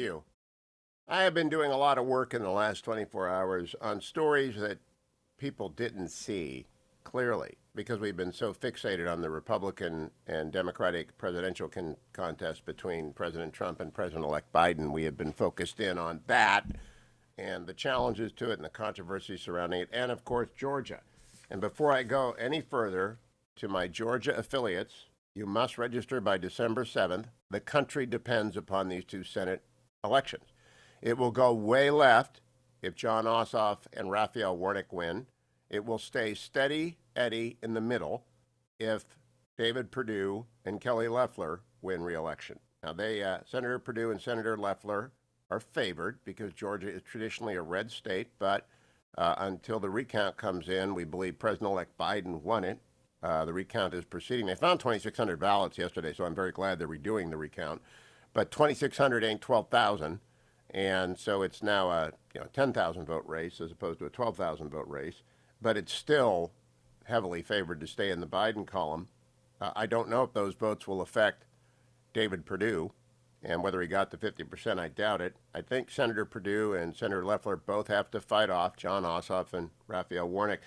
You. I have been doing a lot of work in the last 24 hours on stories that people didn't see clearly because we've been so fixated on the Republican and Democratic presidential contest between President Trump and President-elect Biden. We have been focused in on that and the challenges to it and the controversy surrounding it, and of course, Georgia. And before I go any further, to my Georgia affiliates, you must register by December 7th. The country depends upon these two Senate elections. It will go way left if John Ossoff and Raphael Warnock win. It will stay steady Eddie in the middle if David Perdue and Kelly Loeffler win re-election. Now, Senator Perdue and Senator Loeffler are favored because Georgia is traditionally a red state, but until the recount comes in, we believe President-elect Biden won it. The recount is proceeding. They found 2,600 ballots yesterday, so I'm very glad they're redoing the recount. But 2,600 ain't 12,000, and so it's now a 10,000 vote race as opposed to a 12,000 vote race. But it's still heavily favored to stay in the Biden column. I don't know if those votes will affect David Perdue, and whether he got to 50%, I doubt it. I think Senator Perdue and Senator Loeffler both have to fight off John Ossoff and Raphael Warnock.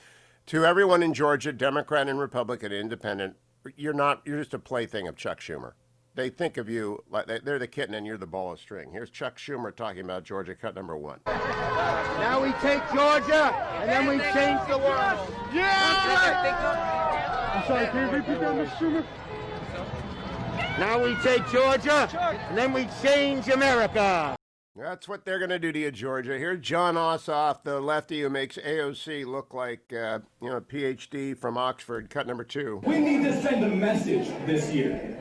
To everyone in Georgia, Democrat and Republican, Independent, you're just a plaything of Chuck Schumer. They think of you like they're the kitten and you're the ball of string. Here's Chuck Schumer talking about Georgia, cut number 1. Now we take Georgia, and then we change the world. Yeah! I'm sorry, can you repeat that, Mr. Schumer? Now we take Georgia, and then we change America. That's what they're going to do to you, Georgia. Here's John Ossoff, the lefty who makes AOC look like, a PhD from Oxford, cut number 2. We need to send a message this year.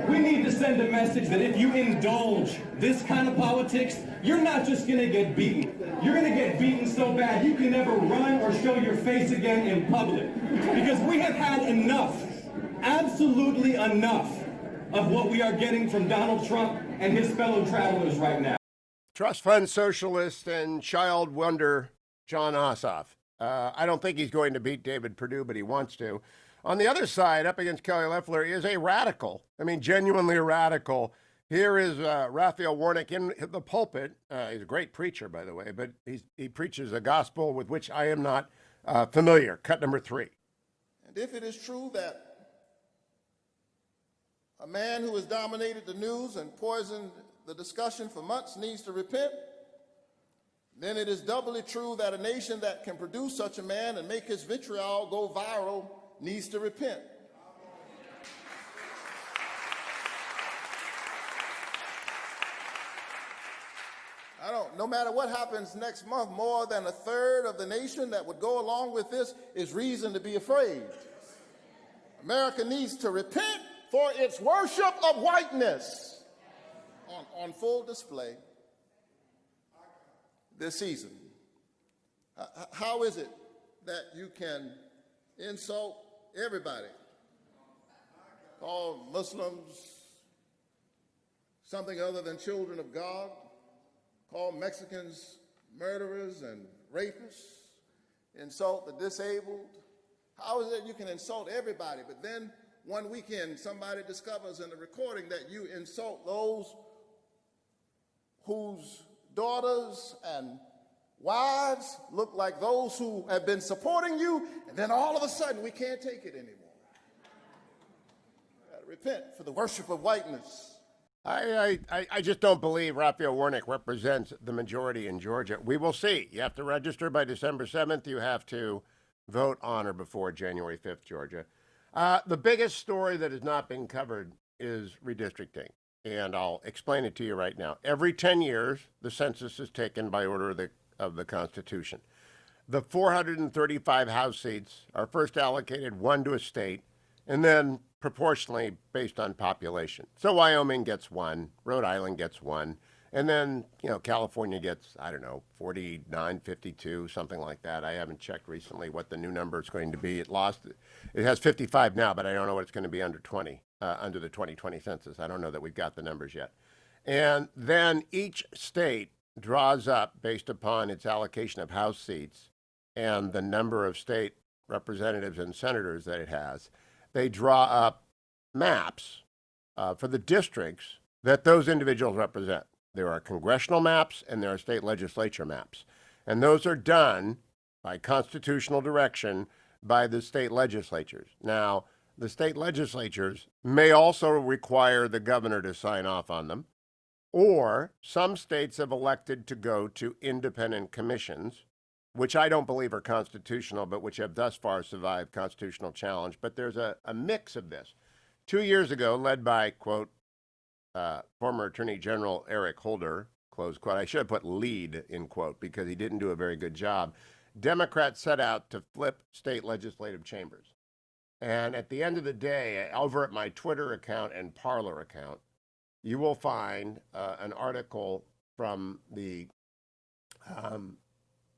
We need to send a message that if you indulge this kind of politics, you're not just going to get beaten. You're going to get beaten so bad you can never run or show your face again in public. Because we have had enough, absolutely enough, of what we are getting from Donald Trump and his fellow travelers right now. Trust fund socialist and child wonder John Ossoff. I don't think he's going to beat David Perdue, but he wants to. On the other side, up against Kelly Loeffler, is a radical. I mean, genuinely a radical. Here is Raphael Warnock in the pulpit. He's a great preacher, by the way, but he preaches a gospel with which I am not familiar. Cut number 3. And if it is true that a man who has dominated the news and poisoned the discussion for months needs to repent, then it is doubly true that a nation that can produce such a man and make his vitriol go viral needs to repent. No matter what happens next month, more than a third of the nation that would go along with this is reason to be afraid. America needs to repent for its worship of whiteness on full display this season. How is it that you can insult everybody, call Muslims something other than children of God, call Mexicans murderers and rapists, insult the disabled? How is it you can insult everybody, but then one weekend somebody discovers in the recording that you insult those whose daughters and wives look like those who have been supporting you, and then all of a sudden we can't take it anymore. We gotta repent for the worship of whiteness. I just don't believe Raphael Warnock represents the majority in Georgia. We will see. You have to register by December 7th. You have to vote on or before January 5th, Georgia. The biggest story that has not been covered is redistricting, and I'll explain it to you right now. Every 10 years, the census is taken by order of the Constitution. The 435 House seats are first allocated one to a state, and then proportionally based on population. So Wyoming gets one, Rhode Island gets one, and then, California gets, 49, 52, something like that. I haven't checked recently what the new number is going to be. It has 55 now, but I don't know what it's going to be under 20, under the 2020 census. I don't know that we've got the numbers yet. And then each state draws up, based upon its allocation of House seats and the number of state representatives and senators that it has, they draw up maps for the districts that those individuals represent. There are congressional maps and there are state legislature maps. And those are done by constitutional direction by the state legislatures. Now, the state legislatures may also require the governor to sign off on them, or some states have elected to go to independent commissions, which I don't believe are constitutional, but which have thus far survived constitutional challenge. But there's a mix of this. 2 years ago, led by, quote, former Attorney General Eric Holder, close quote. I should have put lead in quote because he didn't do a very good job. Democrats set out to flip state legislative chambers. And at the end of the day, over at my Twitter account and Parler account, you will find an article from the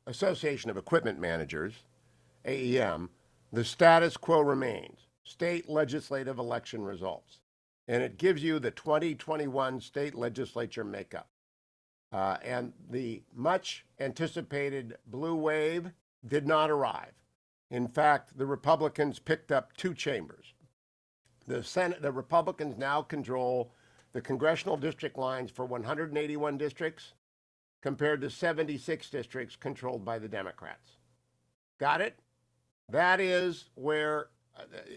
Association of Equipment Managers, AEM. The status quo remains. State legislative election results. And it gives you the 2021 state legislature makeup. And the much anticipated blue wave did not arrive. In fact, the Republicans picked up 2 chambers. The Republicans now control the congressional district lines for 181 districts compared to 76 districts controlled by the Democrats. Got it? That is where,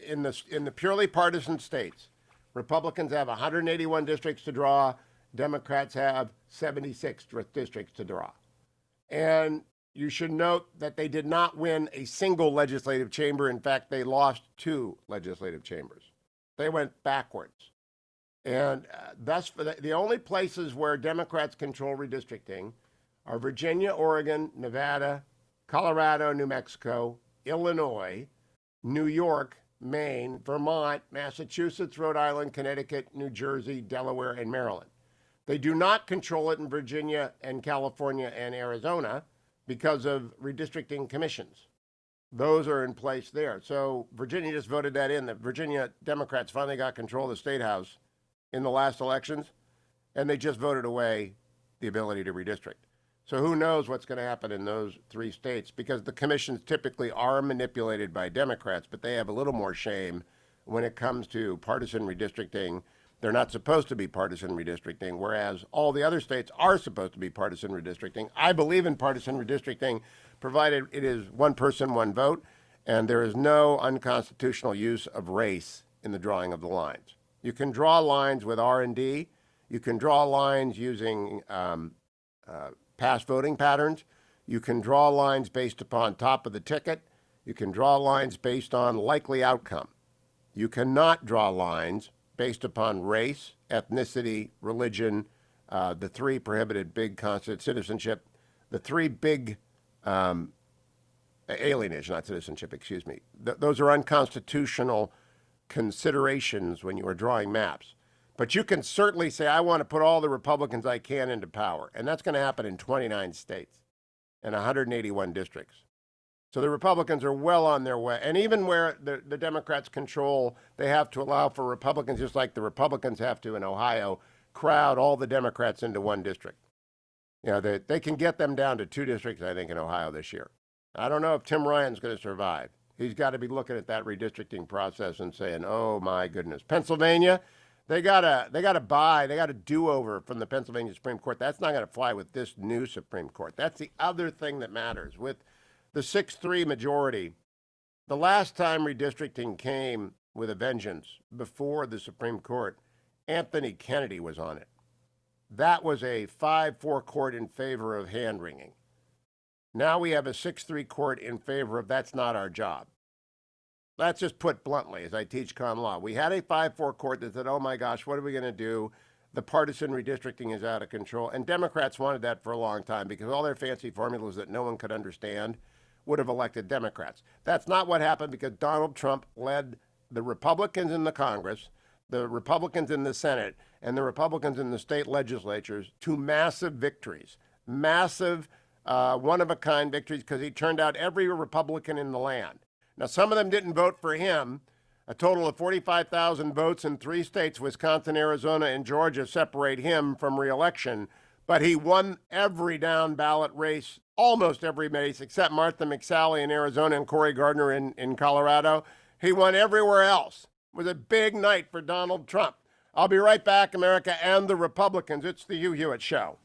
in the purely partisan states, Republicans have 181 districts to draw. Democrats have 76 districts to draw. And you should note that they did not win a single legislative chamber. In fact, they lost 2 legislative chambers. They went backwards. And thus, the only places where Democrats control redistricting are Virginia, Oregon, Nevada, Colorado, New Mexico, Illinois, New York, Maine, Vermont, Massachusetts, Rhode Island, Connecticut, New Jersey, Delaware, and Maryland. They do not control it in Virginia and California and Arizona because of redistricting commissions. Those are in place there. So Virginia just voted that in. The Virginia Democrats finally got control of the state house in the last elections, and they just voted away the ability to redistrict. So who knows what's going to happen in those 3 states, because the commissions typically are manipulated by Democrats, but they have a little more shame when it comes to partisan redistricting. They're not supposed to be partisan redistricting, whereas all the other states are supposed to be partisan redistricting. I believe in partisan redistricting, provided it is one person, one vote, and there is no unconstitutional use of race in the drawing of the lines. You can draw lines with R&D. You can draw lines using past voting patterns. You can draw lines based upon top of the ticket. You can draw lines based on likely outcome. You cannot draw lines based upon race, ethnicity, religion, the 3 prohibited big citizenship, the 3 big alienage, not citizenship, excuse me. Those are unconstitutional considerations when you are drawing maps. But you can certainly say, I want to put all the Republicans I can into power. And that's going to happen in 29 states and 181 districts. So the Republicans are well on their way. And even where the Democrats control, they have to allow for Republicans, just like the Republicans have to in Ohio, crowd all the Democrats into one district. You know, they can get them down to 2 districts, I think, in Ohio this year. I don't know if Tim Ryan's going to survive. He's got to be looking at that redistricting process and saying, oh, my goodness. Pennsylvania, they got a do-over from the Pennsylvania Supreme Court. That's not going to fly with this new Supreme Court. That's the other thing that matters. With the 6-3 majority, the last time redistricting came with a vengeance before the Supreme Court, Anthony Kennedy was on it. That was a 5-4 court in favor of hand-wringing. Now we have a 6-3 court in favor of that's not our job. That's just put bluntly, as I teach common law. We had a 5-4 court that said, oh my gosh, what are we going to do? The partisan redistricting is out of control. And Democrats wanted that for a long time because all their fancy formulas that no one could understand would have elected Democrats. That's not what happened because Donald Trump led the Republicans in the Congress, the Republicans in the Senate, and the Republicans in the state legislatures to massive victories, massive one-of-a-kind victories because he turned out every Republican in the land. Now, some of them didn't vote for him. A total of 45,000 votes in 3 states, Wisconsin, Arizona, and Georgia, separate him from re-election. But he won every down-ballot race, almost every race, except Martha McSally in Arizona and Cory Gardner in Colorado. He won everywhere else. It was a big night for Donald Trump. I'll be right back, America and the Republicans. It's the Hugh Hewitt Show.